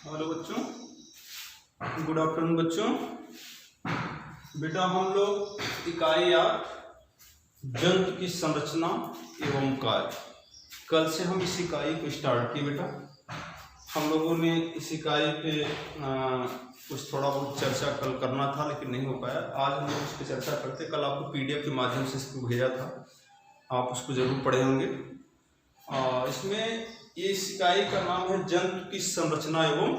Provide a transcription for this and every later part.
Hello बच्चों, good afternoon बच्चों। बेटा हम लोग इकाई 8 जंतु की संरचना एवं कार्य, कल से हम इस इकाई को स्टार्ट किए। बेटा हम लोगों ने इस इकाई पे कुछ थोड़ा बहुत चर्चा कल करना था लेकिन नहीं हो पाया। आज हम लोग इस पर चर्चा करते। कल आपको पीडीएफ के माध्यम से इसको भेजा था, आप उसको जरूर पढ़े होंगे। इसमें इस इकाई का नाम है जंतु की संरचना एवं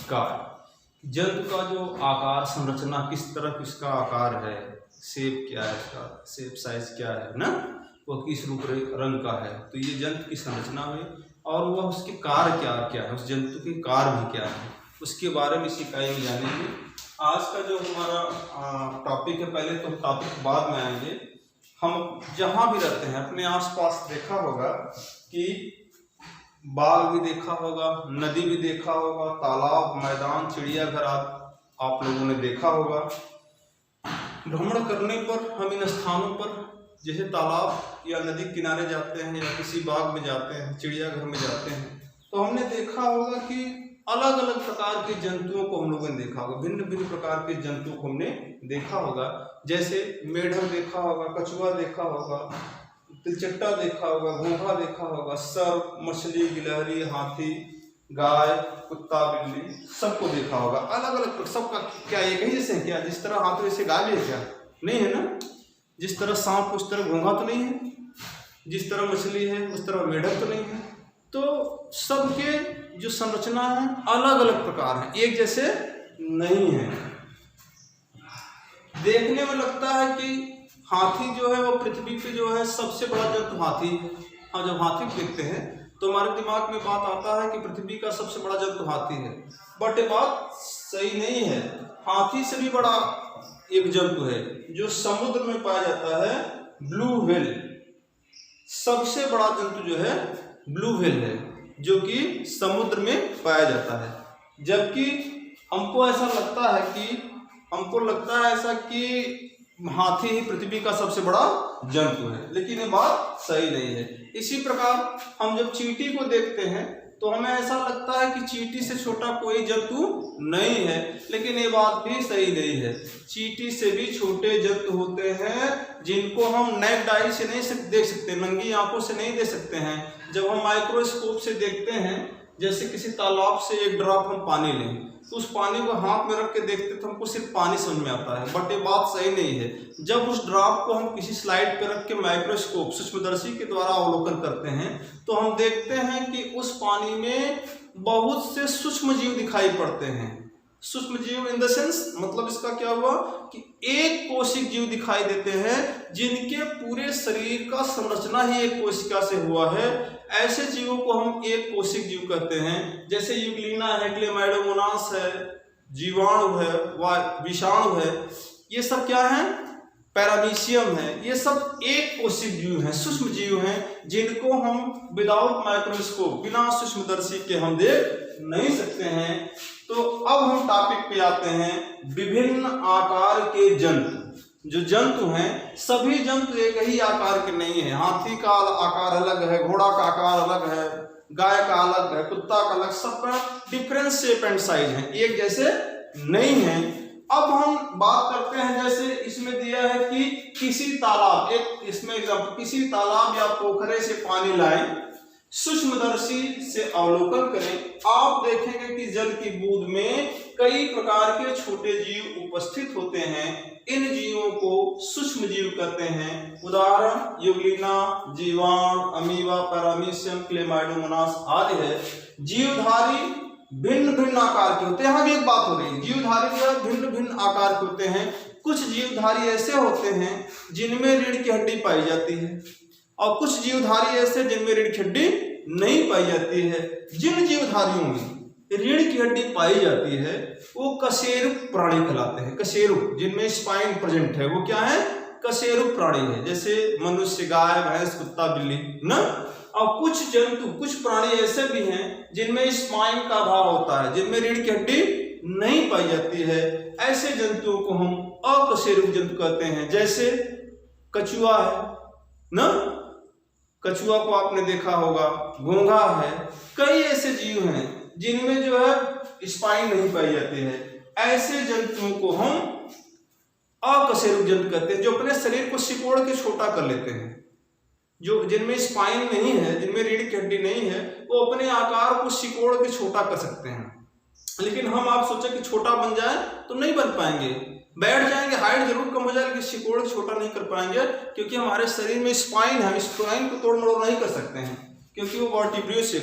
कार्य। जंतु का जो आकार संरचना, किस तरह इसका आकार है, शेप क्या है, इसका शेप साइज क्या है ना, वह किस रूप रंग का है, तो ये जंतु की संरचना हुई। और वह उसके कार्य क्या क्या है, उस जंतु के कार्य भी क्या है, उसके बारे में इस इकाई में जानेंगे। आज का जो हमारा टॉपिक है, पहले तो टॉपिक बाद में आएंगे। हम जहाँ भी रहते हैं अपने आसपास देखा होगा कि बाग भी देखा होगा, नदी भी देखा होगा, तालाब, मैदान, चिड़ियाघर आप लोगों ने देखा होगा। भ्रमण करने पर हम इन स्थानों पर जैसे तालाब या नदी किनारे जाते हैं या किसी बाग में जाते हैं, चिड़ियाघर में जाते हैं, तो हमने देखा होगा कि अलग अलग प्रकार के जंतुओं को हम लोगों ने देखा होगा। भिन्न भिन्न प्रकार के जंतुओं को हमने देखा होगा। जैसे मेढक देखा होगा, कछुआ देखा होगा, तिलचट्टा देखा होगा, घोंघा देखा होगा, सर्प, मछली, गिलहरी, हाथी, गाय, कुत्ता, बिल्ली, सबको देखा होगा। अलग अलग सबका क्या एक ही जैसे है क्या? जिस तरह हाथी वैसे गाय भी है क्या? नहीं है ना। जिस तरह सांप उस तरह घोंघा तो नहीं है, जिस तरह मछली है उस तरह मेढक तो नहीं है। तो सबके जो संरचना है अलग अलग प्रकार है, एक जैसे नहीं है। देखने में लगता है कि हाथी जो है वो पृथ्वी पे जो है सबसे बड़ा जंतु हाथी है। हाँ, जब हाथी को देखते हैं तो हमारे दिमाग में बात आता है कि पृथ्वी का सबसे बड़ा जंतु हाथी है, बट ये बात सही नहीं है। हाथी से भी बड़ा एक जंतु है जो समुद्र में पाया जाता है, ब्लू व्हेल। सबसे बड़ा जंतु जो है ब्लू व्हेल है, जो कि समुद्र में पाया जाता है। जबकि हमको लगता है ऐसा कि हाथी ही पृथ्वी का सबसे बड़ा जंतु है, लेकिन ये बात सही नहीं है। इसी प्रकार हम जब चींटी को देखते हैं तो हमें ऐसा लगता है कि चींटी से छोटा कोई जंतु नहीं है, लेकिन ये बात भी सही नहीं है। चींटी से भी छोटे जंतु होते हैं जिनको हम नेक्ड आई से नहीं देख सकते, नंगी आंखों से नहीं देख सकते हैं। जब हम माइक्रोस्कोप से देखते हैं, जैसे किसी तालाब से एक ड्रॉप हम पानी लें तो उस पानी को हाथ में रख के देखते तो हमको सिर्फ पानी समझ में आता है, बट ये बात सही नहीं है। जब उस ड्रॉप को हम किसी स्लाइड पर रख के माइक्रोस्कोप सूक्ष्मदर्शी के द्वारा अवलोकन करते हैं तो हम देखते हैं कि उस पानी में बहुत से सूक्ष्म जीव दिखाई पड़ते हैं। सूक्ष्म जीव इन द सेंस, मतलब इसका क्या हुआ कि एक कोशिक जीव दिखाई देते हैं जिनके पूरे शरीर का संरचना ही एक कोशिका से हुआ है। ऐसे जीवों को हम एक कोशिक जीव कहते हैं। जैसे यूग्लिना है, क्लेमाइडोमोनास है, जीवाणु है, विषाणु है, ये सब क्या है? पैरामीशियम है। ये सब एक कोशिक जीव हैं, सूक्ष्म जीव हैं, जिनको हम विदाउट माइक्रोस्कोप, बिना सूक्ष्मदर्शी के हम देख नहीं सकते हैं। तो अब हम टॉपिक पे आते हैं, विभिन्न आकार के जंतु। जो जंतु हैं सभी जंतु एक ही आकार के नहीं है। हाथी का आकार अलग है, घोड़ा का आकार अलग है, गाय का अलग है, कुत्ता का अलग, सबका डिफरेंट शेप एंड साइज है, एक जैसे नहीं है। अब हम बात करते हैं, जैसे इसमें दिया है कि किसी तालाब, एक इसमें एग्जाम्पल, किसी तालाब या पोखरे से पानी लाएं, सूक्ष्मदर्शी से अवलोकन करें, आप देखेंगे कि जल की बूंद में कई प्रकार के छोटे जीव उपस्थित होते हैं। इन जीवों को सूक्ष्म जीव कहते हैं। उदाहरण यूग्लिना, जीवाणु, अमीबा, पैरामीशियम, क्लेमाइडोमोनास आदि है। जीवधारी भिन्न भिन्न आकार के होते हैं। यहाँ भी एक बात हो रही है, जीवधारी जो है भिन्न भिन्न आकार के होते हैं। कुछ जीवधारी ऐसे होते हैं जिनमें रीढ़ की हड्डी पाई जाती है, और कुछ जीवधारी ऐसे जिनमें रीढ़ की हड्डी नहीं पाई जाती है। जिन जीवधारियों में रीढ़ की हड्डी पाई जाती है वो कशेरुक प्राणी कहलाते हैं। कशेरुक, जिनमें स्पाइन प्रेजेंट है, वो क्या है? कशेरुक प्राणी है। जैसे मनुष्य, गाय, भैंस, कुत्ता, बिल्ली ना। और कुछ जंतु, कुछ प्राणी ऐसे भी हैं जिनमें स्पाइन का अभाव होता है, जिनमें रीढ़ की हड्डी नहीं पाई जाती है। ऐसे जंतुओं को हम अकशेरुक जंतु कहते हैं। जैसे कछुआ है ना, कछुआ को आपने देखा होगा, घोंघा है, कई ऐसे जीव हैं जिनमें जो है स्पाइन नहीं पाई जाती है। ऐसे जंतुओं को हम अकशेरुक जंतु कहते हैं, जो अपने शरीर को सिकोड़ के छोटा कर लेते हैं। जो जिनमें स्पाइन नहीं है, जिनमें रीढ़ की हड्डी नहीं है, वो अपने आकार को सिकोड़ के छोटा कर सकते हैं। लेकिन हम आप सोचे कि छोटा बन जाए तो नहीं बन पाएंगे, बैठ जाएंगे, हाइट जरूर कम हो जाए, लेकिन सिकोड़ के छोटा नहीं कर पाएंगे, क्योंकि हमारे शरीर में स्पाइन है। हम स्पाइन को तोड़ मरोड़ नहीं कर सकते हैं, क्योंकि वो वर्टिब्रे से,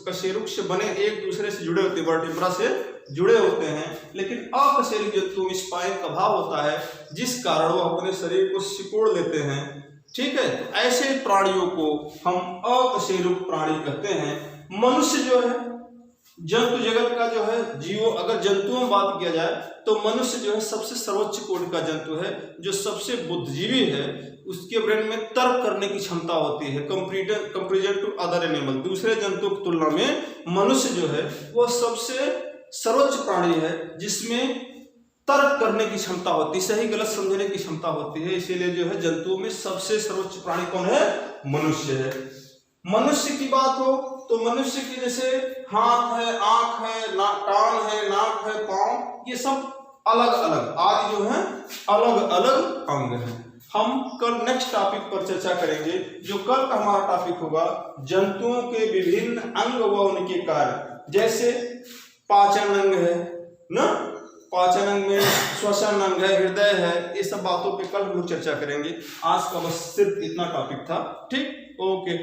कशेरुक से बने, एक दूसरे से जुड़े होते हैं, वर्टिब्रा से जुड़े होते हैं। लेकिन अकशेरुक जंतुओं में स्पाइन का अभाव होता है, जिस कारण वो अपने शरीर को सिकोड़ लेते हैं। ठीक है, तो ऐसे प्राणियों को हम अकशेरुक प्राणी कहते हैं। मनुष्य जो है जंतु जगत का जो है जीवो, अगर जंतुओं में बात किया जाए तो मनुष्य जो है सबसे सर्वोच्च कोटि का जंतु है, जो सबसे बुद्धिजीवी है। उसके ब्रेन में तर्क करने की क्षमता होती है, कंपेरिजन टू अदर एनिमल। दूसरे जंतुओं की तुलना में मनुष्य जो है वो सबसे सर्वोच्च प्राणी है, जिसमें तर्क करने की क्षमता होती है, सही गलत समझने की क्षमता होती है। इसीलिए जो है जंतुओं में सबसे सर्वोच्च प्राणी कौन है? मनुष्य है। मनुष्य की बात हो तो मनुष्य की जैसे हाथ है, आंख है, कान है, नाक है, पांव, ये सब अलग अलग आदि जो है अलग अलग अंग है। हम कल नेक्स्ट टॉपिक पर चर्चा करेंगे, जो कल का हमारा टॉपिक होगा जंतुओं के विभिन्न अंग व उनके कार्य। जैसे पाचन अंग है ना, पाचन अंग में श्वसन अंग है, हृदय है, ये सब बातों पे कल हम लोग चर्चा करेंगे। आज का बस सिर्फ इतना टॉपिक था। ठीक, ओके।